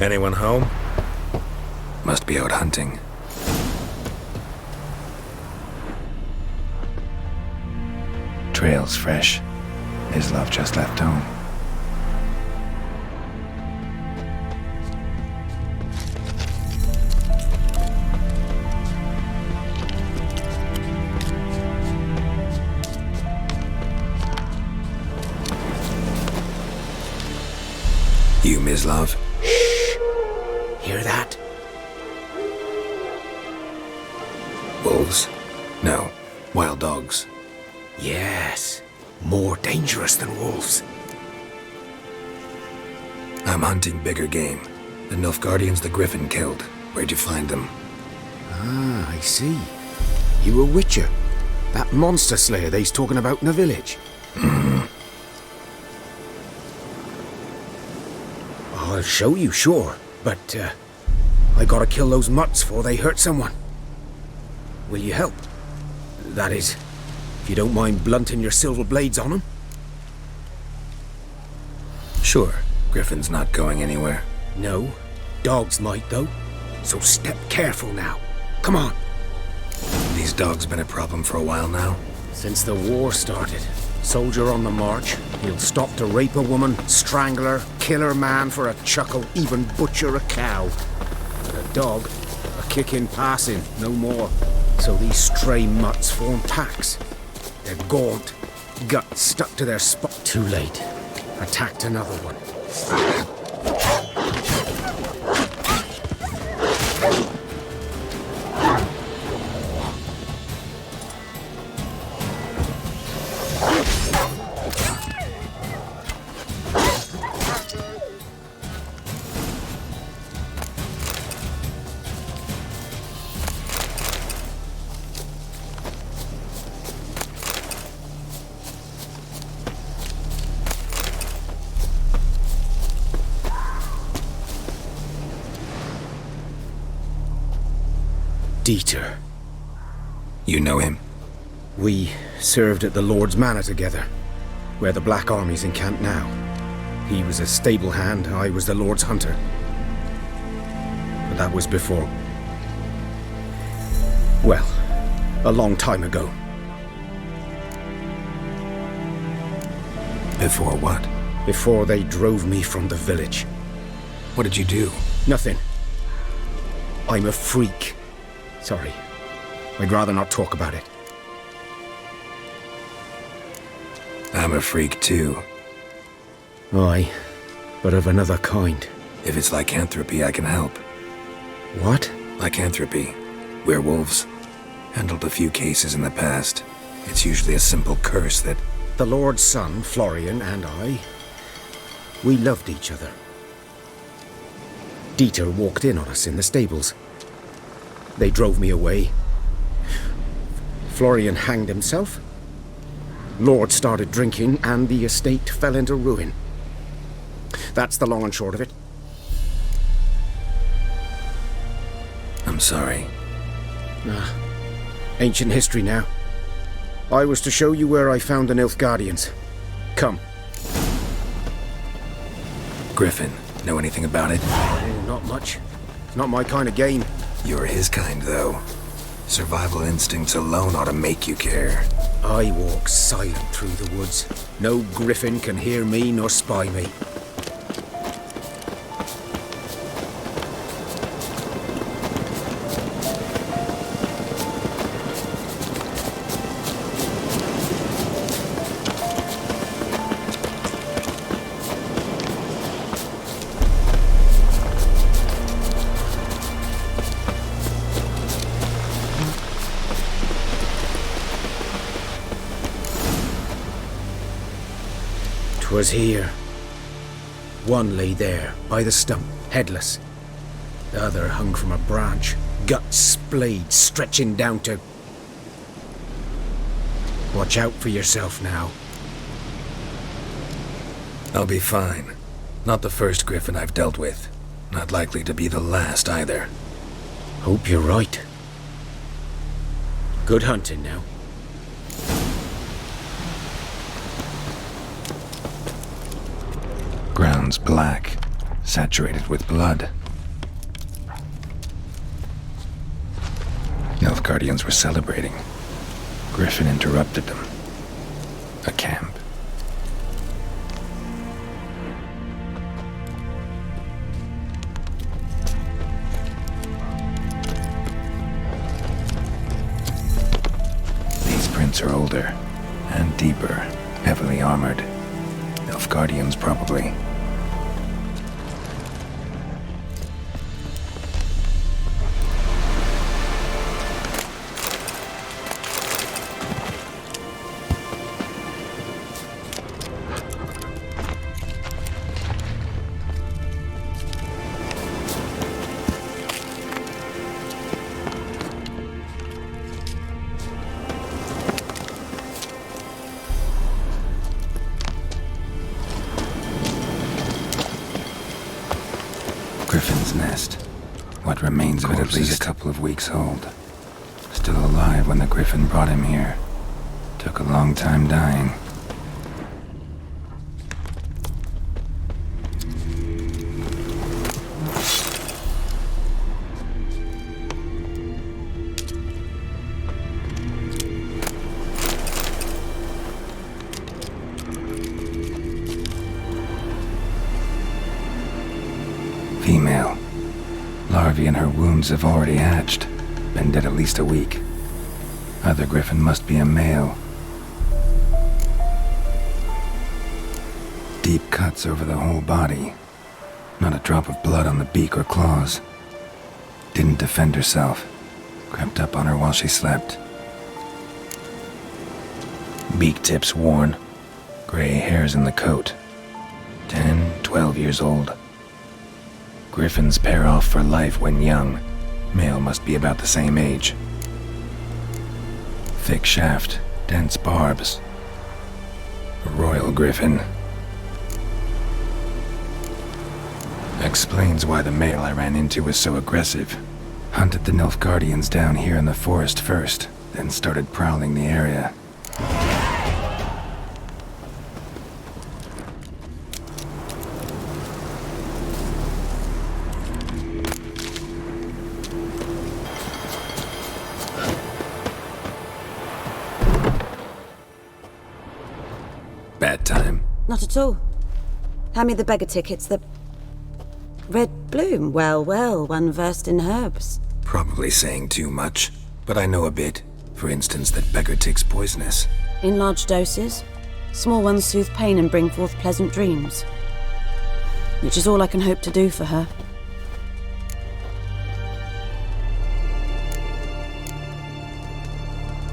Anyone home? Must be out hunting. Trail's fresh. His love just left home. You, Mislav? Shh! Hear that? Wolves? No. Wild dogs. Yes. More dangerous than wolves. I'm hunting bigger game. The Nilfgaardians the Griffin killed. Where'd you find them? Ah, I see. You a witcher. That monster slayer they's talking about in the village. I'll show you, sure. But, I gotta kill those mutts before they hurt someone. Will you help? That is, if you don't mind blunting your silver blades on them. Sure. Griffin's not going anywhere. No. Dogs might, though. So step careful now. Come on. These dogs been a problem for a while now? Since the war started. Soldier on the march. He'll stop to rape a woman, strangle her, kill her man for a chuckle, even butcher a cow. But a dog, a kick in passing, no more. So these stray mutts form packs. They're gaunt, guts stuck to their spot. Too late. Attacked another one. Dieter. You know him? We served at the Lord's Manor together, where the Black Army's encamped now. He was a stable hand, I was the Lord's hunter. But that was before... well, a long time ago. Before what? Before they drove me from the village. What did you do? Nothing. I'm a freak. Sorry. I'd rather not talk about it. I'm a freak too. Aye, but of another kind. If it's lycanthropy, I can help. What? Lycanthropy. Werewolves. Handled a few cases in the past. It's usually a simple curse that... The Lord's son, Florian, and I... we loved each other. Dieter walked in on us in the stables. They drove me away. Florian hanged himself. Lord started drinking, and the estate fell into ruin. That's the long and short of it. I'm sorry. Ancient history now. I was to show you where I found the Nilfgaardians. Come. Griffin, know anything about it? Oh, not much. It's not my kind of game. You're his kind, though. Survival instincts alone ought to make you care. I walk silent through the woods. No Griffin can hear me nor spy me. Was here. One lay there, by the stump, headless. The other hung from a branch, guts splayed, stretching down to... Watch out for yourself now. I'll be fine. Not the first Griffin I've dealt with. Not likely to be the last, either. Hope you're right. Good hunting now. Ground's black. saturated with blood. Nilfgaardians were celebrating. Griffin interrupted them. A camp. These prints are older and deeper, heavily armored. Nilfgaardians, probably. Griffin's nest. What remains of it, at least a couple of weeks old. Still alive when the Griffin brought him here. Took a long time dying. Female. Larvae in her wounds have already hatched. Been dead at least a week. Other Griffin must be a male. Deep cuts over the whole body. Not a drop of blood on the beak or claws. Didn't defend herself. Crept up on her while she slept. Beak tips worn. Gray hairs in the coat. 10, 12 years old. Griffins pair off for life when young. Male must be about the same age. Thick shaft, dense barbs. A royal griffin. Explains why the male I ran into was so aggressive. Hunted the Nilfgaardians down here in the forest first, then started prowling the area. Bad time? Not at all. Hand me the beggar tickets, the... Red bloom. Well, one versed in herbs. Probably saying too much, but I know a bit. For instance, that beggar tick's poisonous. In large doses. Small ones soothe pain and bring forth pleasant dreams. Which is all I can hope to do for her.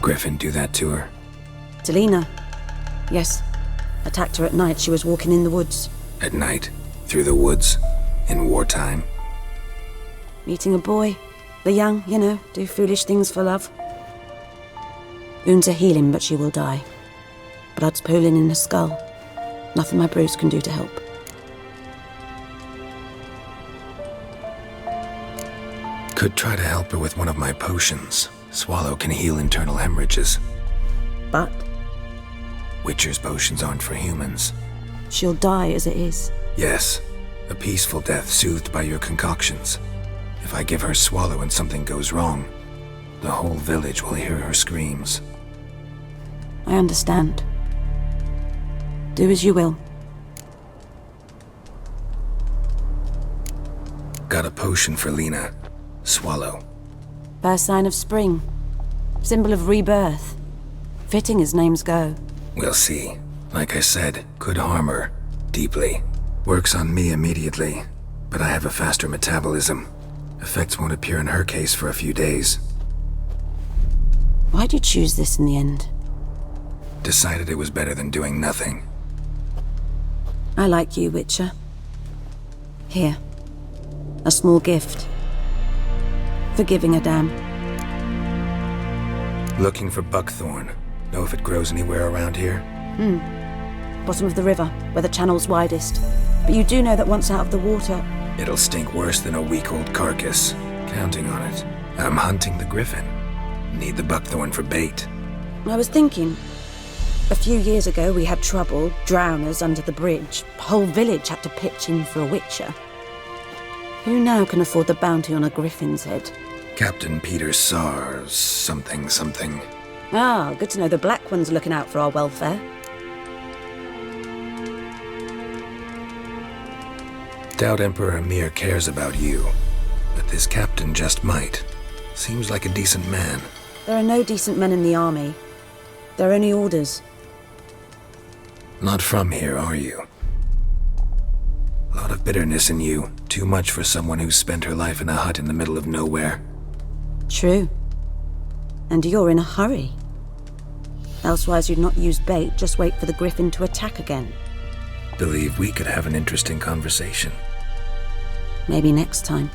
Griffin do that to her? Delina. Yes. Attacked her at night. She was walking in the woods. At night? Through the woods? In wartime? Meeting a boy. The young, you know, do foolish things for love. Wounds are healing, but she will die. Blood's pooling in her skull. Nothing my brews can do to help. Could try to help her with one of my potions. Swallow can heal internal hemorrhages. But Witcher's potions aren't for humans. she'll die as it is. Yes, a peaceful death soothed by your concoctions. If I give her Swallow and something goes wrong, the whole village will hear her screams. I understand. Do as you will. Got a potion for Lena. Swallow. First sign of spring. Symbol of rebirth. Fitting as names go. We'll see. Like I said, could harm her. Deeply. Works on me immediately, but I have a faster metabolism. Effects won't appear in her case for a few days. Why'd you choose this in the end? Decided it was better than doing nothing. I like you, Witcher. Here. A small gift. For giving a damn. Looking for buckthorn. Know if it grows anywhere around here? Bottom of the river, where the channel's widest. But you do know that once out of the water... It'll stink worse than a week-old carcass. Counting on it. I'm hunting the Griffin. Need the buckthorn for bait. I was thinking... A few years ago we had trouble, drowners under the bridge. Whole village had to pitch in for a Witcher. Who now can afford the bounty on a Griffin's head? Captain Peter Sar, something. Ah, good to know the Black One's looking out for our welfare. Doubt Emperor Amir cares about you, but this captain just might. Seems like a decent man. There are no decent men in the army. They're only orders. Not from here, are you? A lot of bitterness in you. Too much for someone who's spent her life in a hut in the middle of nowhere. True. And you're in a hurry. Elsewise you'd not use bait, just wait for the Griffin to attack again. Believe we could have an interesting conversation. Maybe next time.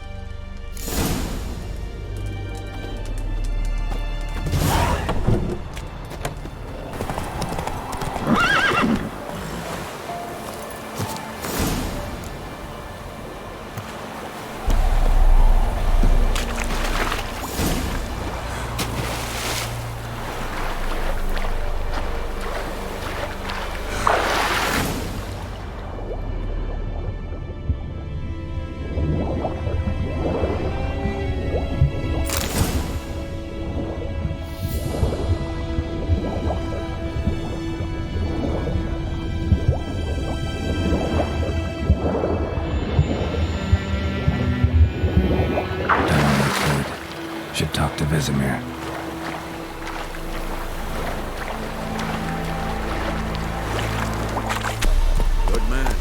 Should talk to Vesemir. Good man.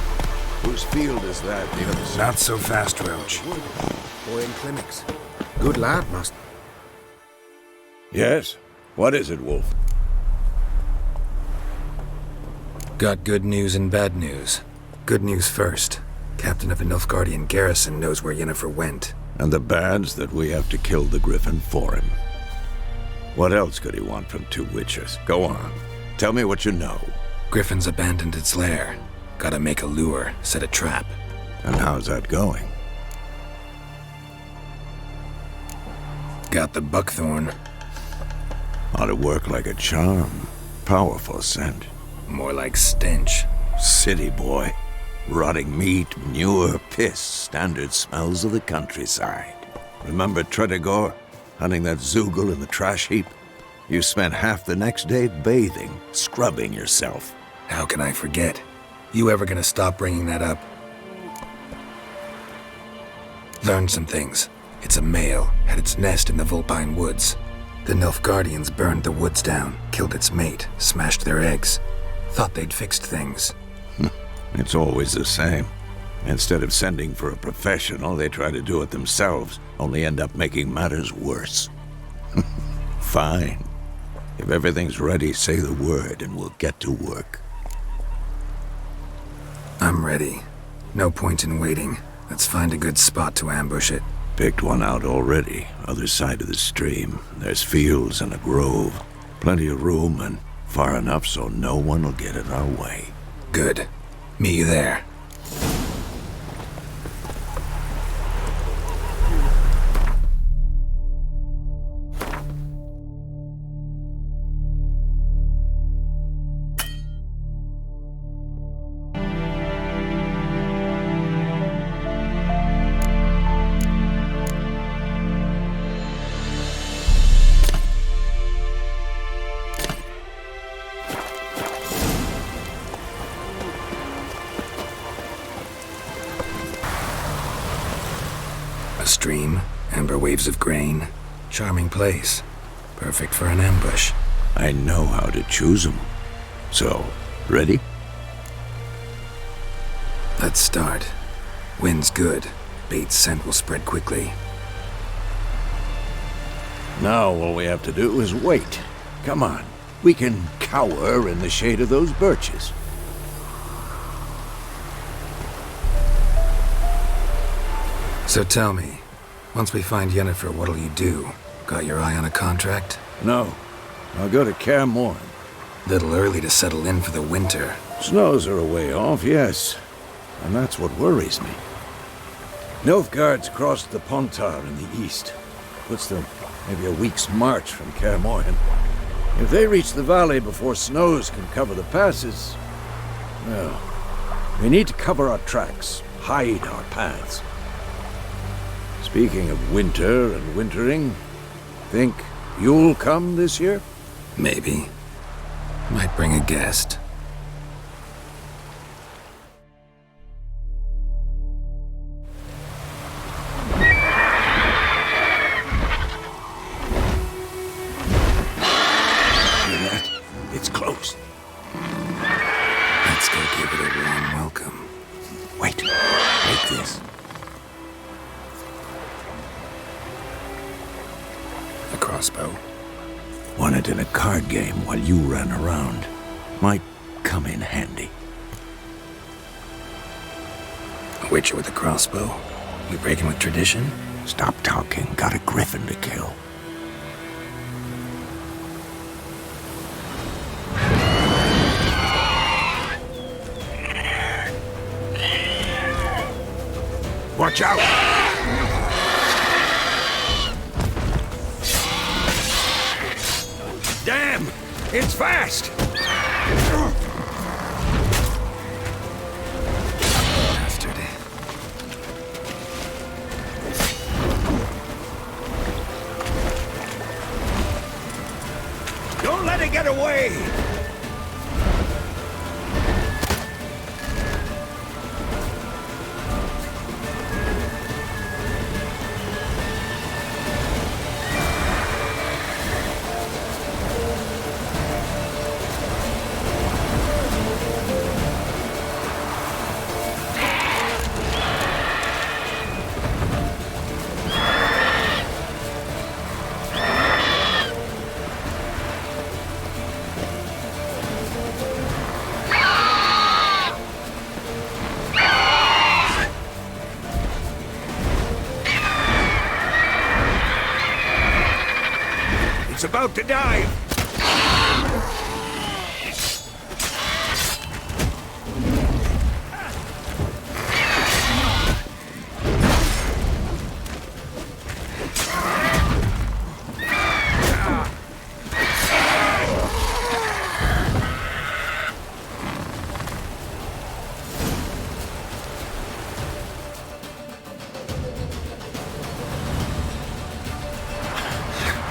Whose field is that? The other side? Not so fast, Roach. Boy in clinics. Good lad, must. Yes? What is it, Wolf? Got good news and bad news. Good news first. Captain of a Nilfgaardian garrison knows where Yennefer went. And the bad's that we have to kill the Griffin for him. What else could he want from two witches? Go on. Tell me what you know. Griffin's abandoned its lair. Gotta make a lure, set a trap. And how's that going? Got the buckthorn. Ought to work like a charm. Powerful scent. More like stench. City boy. Rotting meat, manure, piss, standard smells of the countryside. Remember Tredegor, hunting that Zoogle in the trash heap? You spent half the next day bathing, scrubbing yourself. How can I forget? You ever gonna stop bringing that up? Learned some things. It's a male, had its nest in the Vulpine Woods. The Nilfgaardians burned the woods down, killed its mate, smashed their eggs. Thought they'd fixed things. It's always the same. Instead of sending for a professional, they try to do it themselves, only end up making matters worse. Fine. If everything's ready, say the word and we'll get to work. I'm ready. No point in waiting. Let's find a good spot to ambush it. Picked one out already, other side of the stream. There's fields and a grove. Plenty of room and far enough so no one will get in our way. Good. Meet you there. A stream, amber waves of grain. Charming place. Perfect for an ambush. I know how to choose them. So, ready? Let's start. Wind's good. Bait's scent will spread quickly. Now all we have to do is wait. Come on. We can cower in the shade of those birches. So tell me, once we find Yennefer, what'll you do? Got your eye on a contract? No. I'll go to Kaer Morhen. Little early to settle in for the winter. Snows are a way off, yes. And that's what worries me. Nilfgaard's crossed the Pontar in the east. Puts them maybe a week's march from Kaer Morhen. If they reach the valley before snows can cover the passes, well, we need to cover our tracks, hide our paths. Speaking of winter and wintering, think you'll come this year? Maybe. Might bring a guest. Hear that? It's close. Let's go give it a warm welcome. Wait. Take this. A crossbow. Won it in a card game while you ran around. Might come in handy. A witcher with a crossbow? We breaking with tradition? Stop talking. Got a griffin to kill. Watch out! Damn! It's fast! Bastard. Don't let it get away! It's about to dive!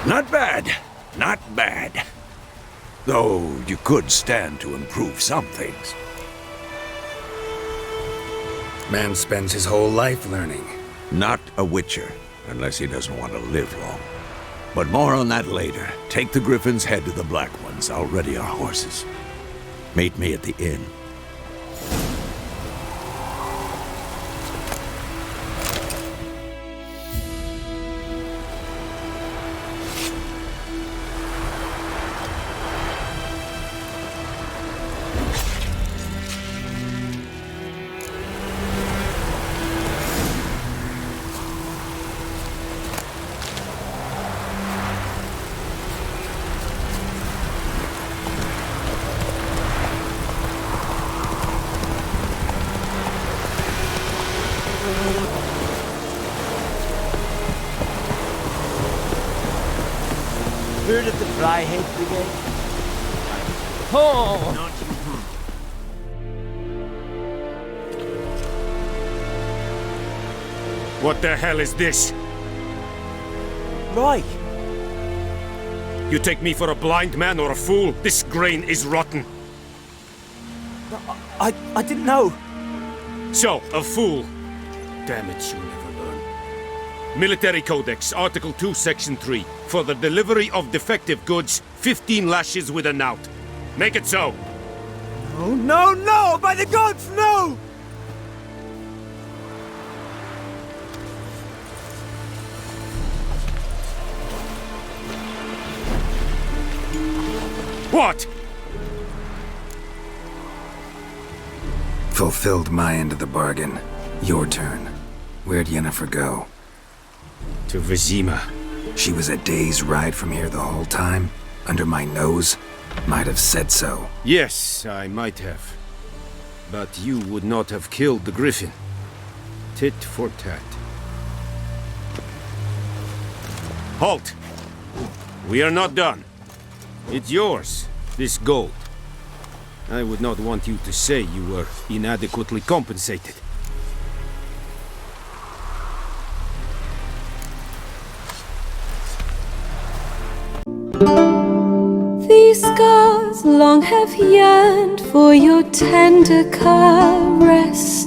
Not bad. Not bad. Though you could stand to improve some things. Man spends his whole life learning. Not a witcher, unless he doesn't want to live long. But more on that later. Take the Griffin's head to the Black Ones. I'll ready our horses. Meet me at the inn. Heard of the Fryhead Brigade? Oh! What the hell is this? Right. You take me for a blind man or a fool? This grain is rotten. I didn't know. So, a fool. Damn it, you'll never learn. Military Codex, Article 2, Section 3. For the delivery of defective goods, 15 lashes with a knout. Make it so. Oh, no, no! By the gods, no! What? Fulfilled my end of the bargain. Your turn. Where'd Yennefer go? To Vizima. She was a day's ride from here the whole time? Under my nose? Might have said so. Yes, I might have. But you would not have killed the Griffin. Tit for tat. Halt! We are not done. It's yours, this gold. I would not want you to say you were inadequately compensated. these scars long have yearned for your tender caress.